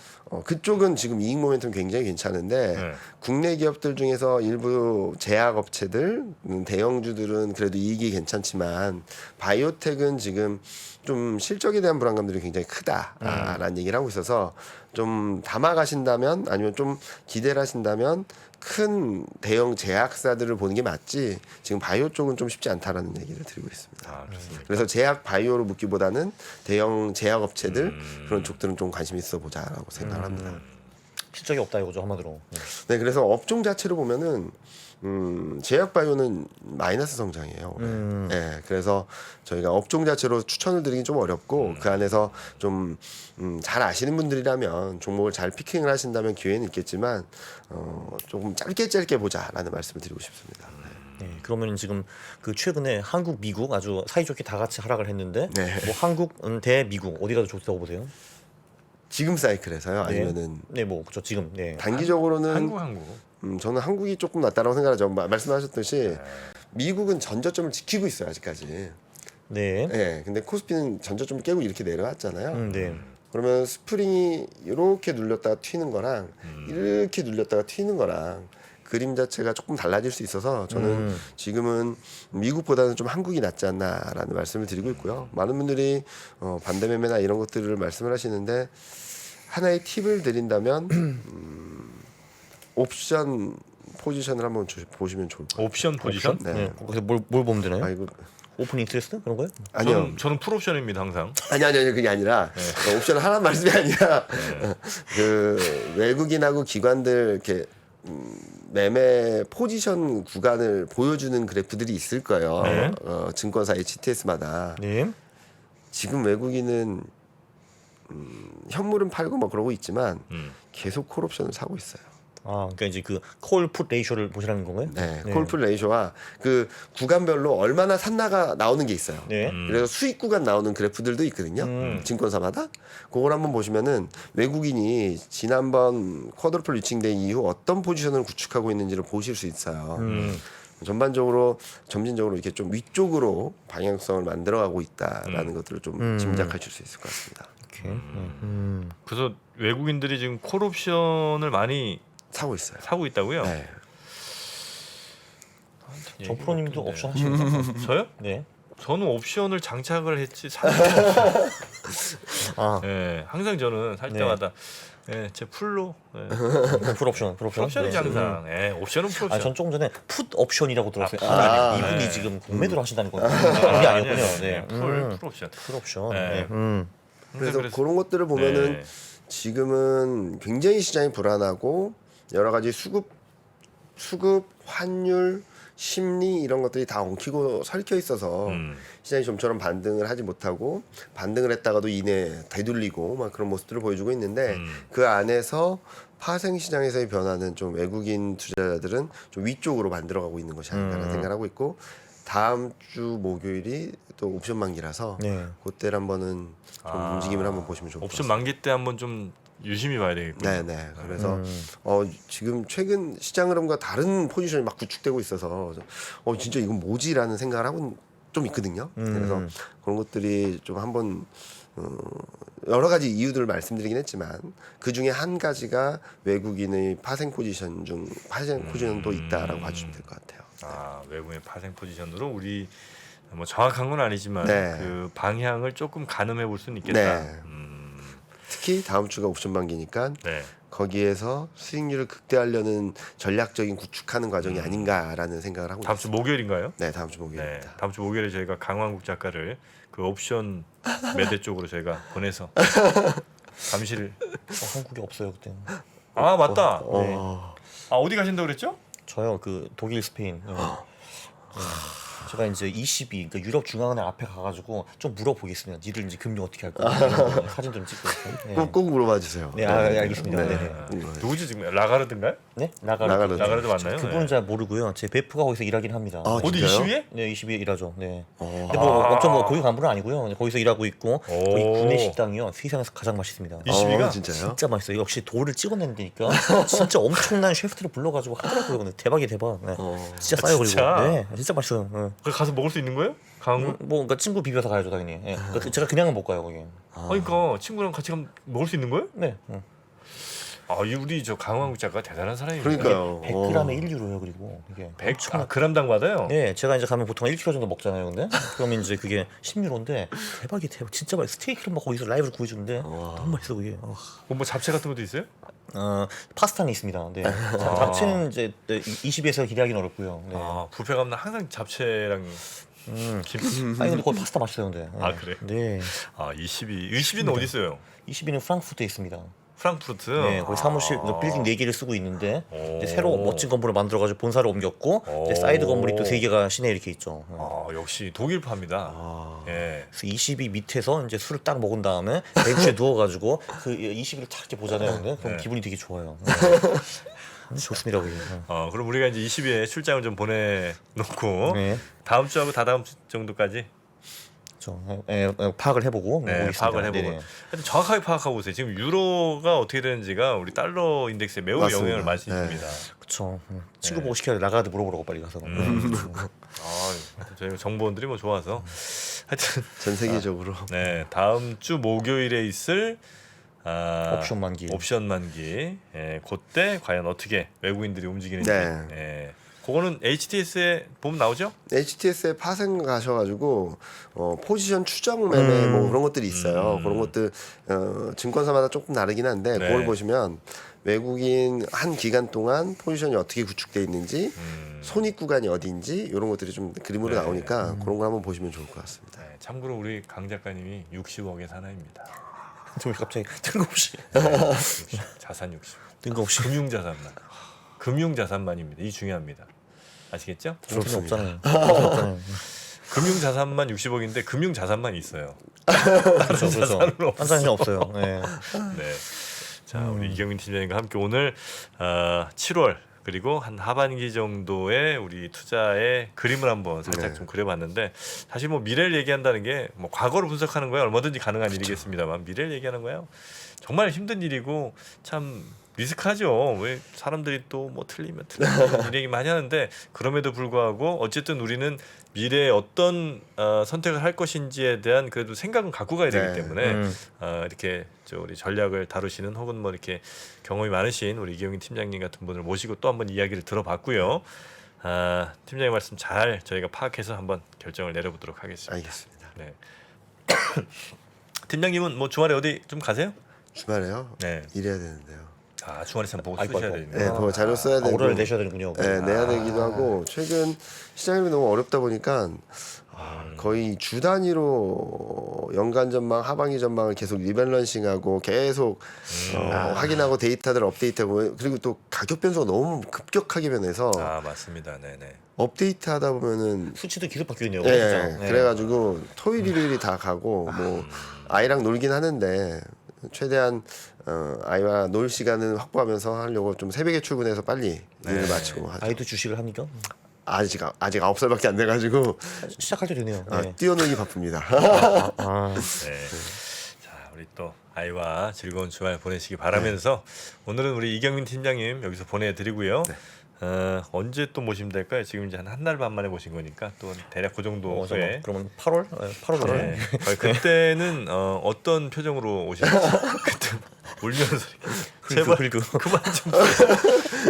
그쪽은 지금 이익 모멘텀 굉장히 괜찮은데 네. 국내 기업들 중에서 일부 제약 업체들, 대형주들은 그래도 이익이 괜찮지만 바이오텍은 지금 좀 실적에 대한 불안감들이 굉장히 크다라는 얘기를 하고 있어서 좀 담아 가신다면 아니면 좀 기대를 하신다면 큰 대형 제약사들을 보는 게 맞지 지금 바이오 쪽은 좀 쉽지 않다라는 얘기를 드리고 있습니다. 아, 좋습니다. 그래서 제약 바이오로 묻기보다는 대형 제약 업체들 그런 쪽들은 좀 관심 있어 보자라고 생각을 합니다. 실적이 없다 이거죠 한마디로. 네, 그래서 업종 자체로 보면은 제약 바이오는 마이너스 성장이에요. 올해. 네, 그래서 저희가 업종 자체로 추천을 드리긴 좀 어렵고 그 안에서 좀 잘 아시는 분들이라면 종목을 잘 피킹을 하신다면 기회는 있겠지만 조금 짧게 보자라는 말씀을 드리고 싶습니다. 네, 그러면 지금 그 최근에 한국, 미국 아주 사이좋게 다 같이 하락을 했는데 네. 뭐 한국 대 미국 어디가 더 좋다고 보세요? 지금 사이클에서요. 아니면은 네, 뭐 그렇죠 지금. 네. 단기적으로는 한국. 저는 한국이 조금 낫다라고 생각하죠. 말씀하셨듯이 미국은 전저점을 지키고 있어요 아직까지. 네. 네, 근데 코스피는 전저점을 깨고 이렇게 내려왔잖아요. 네. 그러면 스프링이 이렇게 눌렸다가 튀는 거랑 이렇게 눌렸다가 튀는 거랑 그림 자체가 조금 달라질 수 있어서 저는 지금은 미국보다는 좀 한국이 낫지 않나라는 말씀을 드리고 있고요. 많은 분들이 반대 매매나 이런 것들을 말씀을 하시는데 하나의 팁을 드린다면 옵션 포지션을 한번 보시면 좋을 것 같아요. 옵션 포지션? 네. 네. 거기서 뭘 보면 되나요? 아 이거 오픈 인트레스트 그런 거요? 아니요. 저는 풀옵션입니다 항상. 아니 그게 아니라 옵션 하나 말씀이 아니라 그 외국인하고 기관들 이렇게 매매 포지션 구간을 보여주는 그래프들이 있을 거예요. 네. 증권사 HTS마다 네. 지금 외국인은 현물은 팔고 뭐 그러고 있지만 계속 콜옵션을 사고 있어요. 아, 그러니까 이제 그 콜풋 레이쇼를 보시라는 건가요? 네, 콜풋 레이쇼와 그 구간별로 얼마나 샀나가 나오는 게 있어요. 네. 그래서 수익 구간 나오는 그래프들도 있거든요. 증권사마다. 그걸 한번 보시면은 외국인이 지난번 쿼드루플 리칭 된 이후 어떤 포지션을 구축하고 있는지를 보실 수 있어요. 전반적으로 점진적으로 이렇게 좀 위쪽으로 방향성을 만들어가고 있다라는 것들을 좀 짐작하실 수 있을 것 같습니다. 오케이. 그래서 외국인들이 지금 콜옵션을 많이 사고 있어요. 사고 있다고요? 네. 정 프로님도 옵션 하시는 저요? 네. 저는 옵션을 장착을 했지 사. 아, 예, 항상 저는 살 네. 때마다 예, 제 풀로 풀옵션. 풀옵션이지 네. 항상. 예, 옵션은 풀옵션. 아, 전 조금 전에 풋 옵션이라고 들었어요. 아, 풋 이분이 네. 지금 공매도를 하신다는 거예요. 그게 아니었군요. 네, 네. 풀옵션. 풀옵션. 네. 네. 그래서 그런 것들을 보면은 네. 지금은 굉장히 시장이 불안하고 여러 가지 수급, 환율, 심리 이런 것들이 다 엉키고 설켜 있어서 시장이 좀처럼 반등을 하지 못하고 반등을 했다가도 이내 되돌리고 막 그런 모습들을 보여주고 있는데 그 안에서 파생 시장에서의 변화는 좀 외국인 투자자들은 좀 위쪽으로 만들어가고 있는 것이 아닌가라는 생각을 하고 있고 다음 주 목요일이 또 옵션 만기라서 네. 그때를 한번은 좀 움직임을 한번 보시면 좋을 것 옵션 같습니다. 만기 때 한번 좀 유심히 봐야 되겠군요. 네네. 그래서 지금 최근 시장 흐름과 다른 포지션이 막 구축되고 있어서 진짜 이건 뭐지라는 생각을 하고 좀 있거든요. 그래서 그런 것들이 좀 한번 여러 가지 이유들을 말씀드리긴 했지만 그 중에 한 가지가 외국인의 파생 포지션도 있다라고 봐주시면 될 것 같아요. 아, 외국인 파생 포지션으로 우리 뭐 정확한 건 아니지만 네. 그 방향을 조금 가늠해 볼 수는 있겠다. 네. 특히 다음 주가 옵션 만기니까 네. 거기에서 수익률을 극대화하려는 전략적인 구축하는 과정이 아닌가라는 생각을 하고 다음 주 있습니다. 목요일인가요? 네, 다음 주 네. 목요일입니다. 다음 주 목요일에 저희가 강왕국 작가를 그 옵션 매대 쪽으로 저희가 보내서 감시를. 한국에 없어요 그때. 아, 맞다. 네. 아, 어디 가신다고 그랬죠? 저요 그 독일 스페인. 네. 제가 이제 22 그러니까 유럽 중앙은행 앞에 가가지고 좀 물어보겠습니다. 니들 이제 금융 어떻게 할 거야? 사진 좀 찍고 있어요. 네. 꼭 물어봐 주세요. 네, 알겠습니다. 네. 네. 누구지 지금? 라가르드인가요? 네? 라가르드. 라가르드 맞나요? 그분은 잘 모르고요. 제 베프가 거기서 일하긴 합니다. 아, 어디 진짜요? 22에? 네, 22에 일하죠. 네. 근데 뭐 엄청 뭐 고위 간부는 아니고요. 거기서 일하고 있고 거기 구내 식당이요. 세상에서 가장 맛있습니다. 22가? 진짜요? 진짜 맛있어요. 역시 돌을 찍어내는 데니까 진짜 엄청난 셰프들을 불러가지고 하더라고요. 근데 대박이 대박. 네. 진짜 싸요 진짜? 그리고. 네, 진짜 맛있어요. 네. 거기 가서 먹을 수 있는 거예요? 강원국? 뭐 그러니까 친구 비벼서 가야죠 당연히. 네. 그러니까 제가 그냥은 못 가요 거기. 그러니까 친구랑 같이 가면 먹을 수 있는 거예요? 네. 아, 이 우리 저 강왕국 작가 대단한 사람입니다. 그러니까요. 100g에 1유로예요 그리고 이게. 100 그람당 받아요? 네, 제가 이제 가면 보통 1kg 정도 먹잖아요, 근데 그러면 이제 그게 10유로인데 대박이 대박, 진짜 맛있어. 스테이크를 막 거기서 라이브를 구해주는데 너무 맛있어 그게. 뭐 잡채 같은 것도 있어요? 파스타는 있습니다. 네, 잡채는 이제 20에서 기대하기는 어렵고요. 네. 아, 뷔페 가면 항상 잡채랑 김치. 아니 근데 거기 파스타 맛있어요, 근데. 네. 아, 그래? 네, 아, 22는 어디 있어요? 22는 프랑크푸르트에 있습니다. 프랑크푸르트. 네, 거기 사무실 빌딩 4개를 쓰고 있는데 오. 이제 새로 멋진 건물을 만들어가지고 본사를 옮겼고 이제 사이드 건물이 또 3개가 시내에 이렇게 있죠. 역시 독일파입니다. 예. 그래서 22 밑에서 이제 술을 딱 먹은 다음에 벤치에 누워가지고 그 22를 딱 이렇게 보잖아요. 근데 그럼 네. 기분이 되게 좋아요. 좋습니다, 그게. 그럼 우리가 이제 20에 출장을 좀 보내놓고 네. 다음 주하고 다다음 주 정도까지 파악을 해보고 네, 오겠습니다. 파악을 해보고 네네. 하여튼 정확하게 파악하고 오세요. 지금 유로가 어떻게 되는지가 우리 달러 인덱스에 매우 맞습니다. 영향을 많이 줍니다. 그쵸. 친구 보고 시켜야 나가도 물어보라고 빨리 가서. 하여튼 저희가 정보원들이 뭐 좋아서 하여튼 전 세계적으로 네, 다음 주 목요일에 있을 옵션 만기. 옵션 만기. 예, 그때 과연 어떻게 외국인들이 움직이는지. 네. 예. 그거는 HTS에 보면 나오죠? HTS에 파생 가셔가지고 포지션 추정 매매 뭐 그런 것들이 있어요. 그런 것들 증권사마다 조금 다르긴 한데 네. 그걸 보시면 외국인 한 기간 동안 포지션이 어떻게 구축돼 있는지 손익 구간이 어디인지 이런 것들이 좀 그림으로 네. 나오니까 그런 거 한번 보시면 좋을 것 같습니다. 네, 참고로 우리 강 작가님이 60억의 사나이입니다. 좀 갑자기 뜬금없이 자산 60억. 뜬금없이 금융자산만. 금융자산만입니다. 이 중요합니다. 아시겠죠? 돈이 없잖아요. 없잖아요. 금융자산만 60억인데 금융자산만 있어요. 그렇죠. 자산은 없어요. 한 자산이 없어요. 네. 네. 자, 우리 이경민 팀장님과 함께 오늘 7월 그리고 한 하반기 정도의 우리 투자의 그림을 한번 살짝 네. 좀 그려봤는데 사실 뭐 미래를 얘기한다는 게 뭐 과거를 분석하는 거야 얼마든지 가능한 그렇죠. 일이겠습니다만 미래를 얘기하는 거야 정말 힘든 일이고 참 리스크하죠. 왜 사람들이 또 뭐 틀리면 이런 얘기 많이 하는데 그럼에도 불구하고 어쨌든 우리는 미래에 어떤 선택을 할 것인지에 대한 그래도 생각은 갖고 가야 되기 네. 때문에 이렇게 우리 전략을 다루시는 혹은 뭐 이렇게 경험이 많으신 우리 이경민 팀장님 같은 분을 모시고 또 한번 이야기를 들어봤고요. 팀장님 말씀 잘 저희가 파악해서 한번 결정을 내려보도록 하겠습니다. 알겠습니다. 네. 팀장님은 뭐 주말에 어디 좀 가세요? 주말에요? 네. 일해야 되는데요. 주말에 참 보고 아이고, 쓰셔야 아이고. 되네요. 네, 더 자료 써야 되고. 오를 내셔야 되는군요. 네, 내야 되기도 하고 최근 시장이 너무 어렵다 보니까 거의 주 단위로 연간 전망, 하반기 전망을 계속 리밸런싱하고 계속 확인하고 데이터들 업데이트하고 그리고 또 가격 변수가 너무 급격하게 변해서 맞습니다. 네네. 업데이트하다 보면은 수치도 계속 바뀌네요. 예, 그래가지고 토요일 일요일이 다 가고 뭐 아이랑 놀긴 하는데 최대한 아이와 놀 시간은 확보하면서 하려고 좀 새벽에 출근해서 빨리 일을 마치고 하죠. 아이도 주식을 합니까? 아직 9살밖에 안 돼가지고 시작할 때 되네요. 네. 뛰어놀기 바쁩니다. 네. 자, 우리 또 아이와 즐거운 주말 보내시기 바라면서 오늘은 우리 이경민 팀장님 여기서 보내드리고요. 언제 또 모시면 될까요? 지금 이제 한 달 반 만에 모신 거니까 또 대략 그 정도 후에. 그러면 8월? 8월. 네. 그때는 어떤 표정으로 오실지 그때 울면서 제발 그만 좀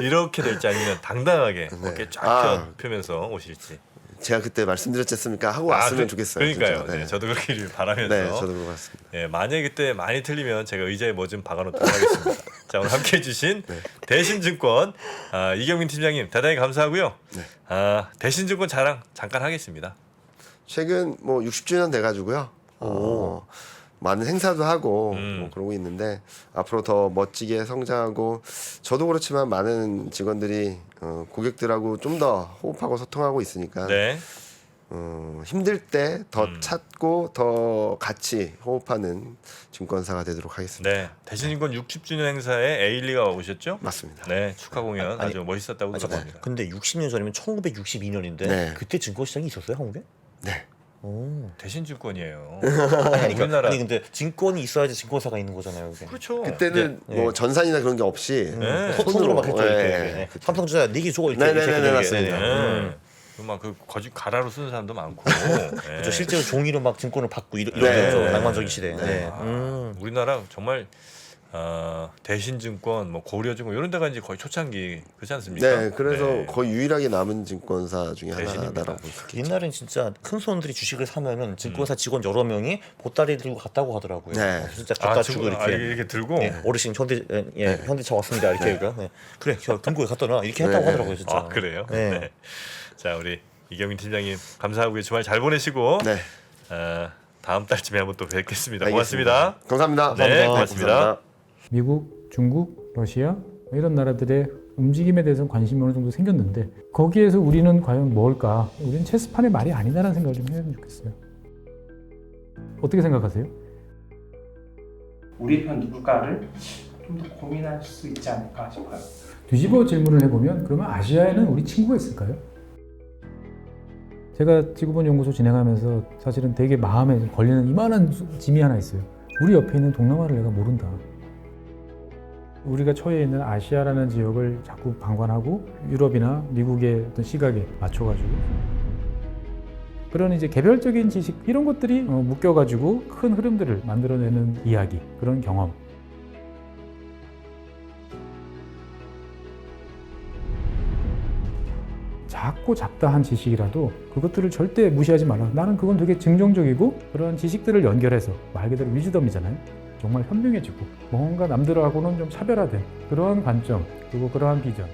이렇게 될지 아니면 당당하게 어깨 쫙 펴면서 오실지. 제가 그때 말씀드렸지 않습니까? 하고 왔으면 좋겠어요. 그러니까요. 진짜. 네, 저도 그렇게 바라면서. 네, 저도 그거 같습니다. 만약에 그때 많이 틀리면 제가 의자에 뭐 좀 박아놓도록 하겠습니다. 자, 오늘 함께해 주신 대신증권 이경민 팀장님 대단히 감사하고요. 대신증권 자랑 잠깐 하겠습니다. 최근 뭐 60주년 돼가지고요. 많은 행사도 하고 뭐 그러고 있는데 앞으로 더 멋지게 성장하고 저도 그렇지만 많은 직원들이 고객들하고 좀 더 호흡하고 소통하고 있으니까 네. 힘들 때 더 찾고 더 같이 호흡하는 증권사가 되도록 하겠습니다. 네. 대신증권 60주년 행사에 에일리가 오셨죠? 맞습니다. 네, 축하 공연 아주 멋있었다고 들었습니다. 근데 60년 전이면 1962년인데 네. 그때 증권시장이 있었어요, 한국에? 네. 오. 대신증권이에요. 아니, 우리나라 아니 근데 증권이 있어야지 증권사가 있는 거잖아요. 그게. 그렇죠. 그때는 네. 뭐 전산이나 그런 게 없이 네. 손으로 막 했죠. 이렇게. 네. 네. 삼성전자 네개 줘 이렇게. 네네네네, 이렇게 맞습니다. 네. 막그 거짓 가라로 쓰는 사람도 많고. 네. 그렇죠. 실제로 종이로 막 증권을 받고 이런 네. 거죠. 낭만적인 시대. 네. 우리나라 정말 대신증권, 뭐 고려증권 이런 데가 이제 거의 초창기 그렇지 않습니까? 네, 그래서 네. 거의 유일하게 남은 증권사 중에 대신입니다. 하나다라고 볼 수 있겠죠. 옛날엔 진짜 큰 손들이 주식을 사면은 증권사 직원 여러 명이 보따리 들고 갔다고 하더라고요. 네. 진짜 갖다 주고 이렇게. 이렇게 들고. 네, 어르신 현대차 왔습니다 이렇게 네. 그래 금고에 갖다 놔 이렇게 했다고 네. 하더라고요 진짜. 그래요? 네. 네. 자, 우리 이경민 팀장님 감사하고요. 주말 잘 보내시고 네. 다음 달쯤에 한번 또 뵙겠습니다. 알겠습니다. 고맙습니다. 감사합니다. 네, 고맙습니다. 미국, 중국, 러시아 이런 나라들의 움직임에 대해서는 관심이 어느 정도 생겼는데 거기에서 우리는 과연 뭘까? 우리는 체스판의 말이 아니다라는 생각을 좀 해야 좋겠어요. 어떻게 생각하세요? 우리 편 누굴까를 좀 더 고민할 수 있지 않을까 싶어요. 뒤집어 질문을 해보면 그러면 아시아에는 우리 친구가 있을까요? 제가 지구본 연구소 진행하면서 사실은 되게 마음에 걸리는 이만한 짐이 하나 있어요. 우리 옆에 있는 동남아를 내가 모른다. 우리가 처해 있는 아시아라는 지역을 자꾸 방관하고 유럽이나 미국의 어떤 시각에 맞춰가지고 그런 이제 개별적인 지식 이런 것들이 묶여가지고 큰 흐름들을 만들어내는 이야기, 그런 경험. 작고 잡다한 지식이라도 그것들을 절대 무시하지 말라. 나는 그건 되게 긍정적이고 그런 지식들을 연결해서 말 그대로 위즈덤이잖아요. 정말 현명해지고 뭔가 남들하고는 좀 차별화된 그러한 관점 그리고 그러한 비전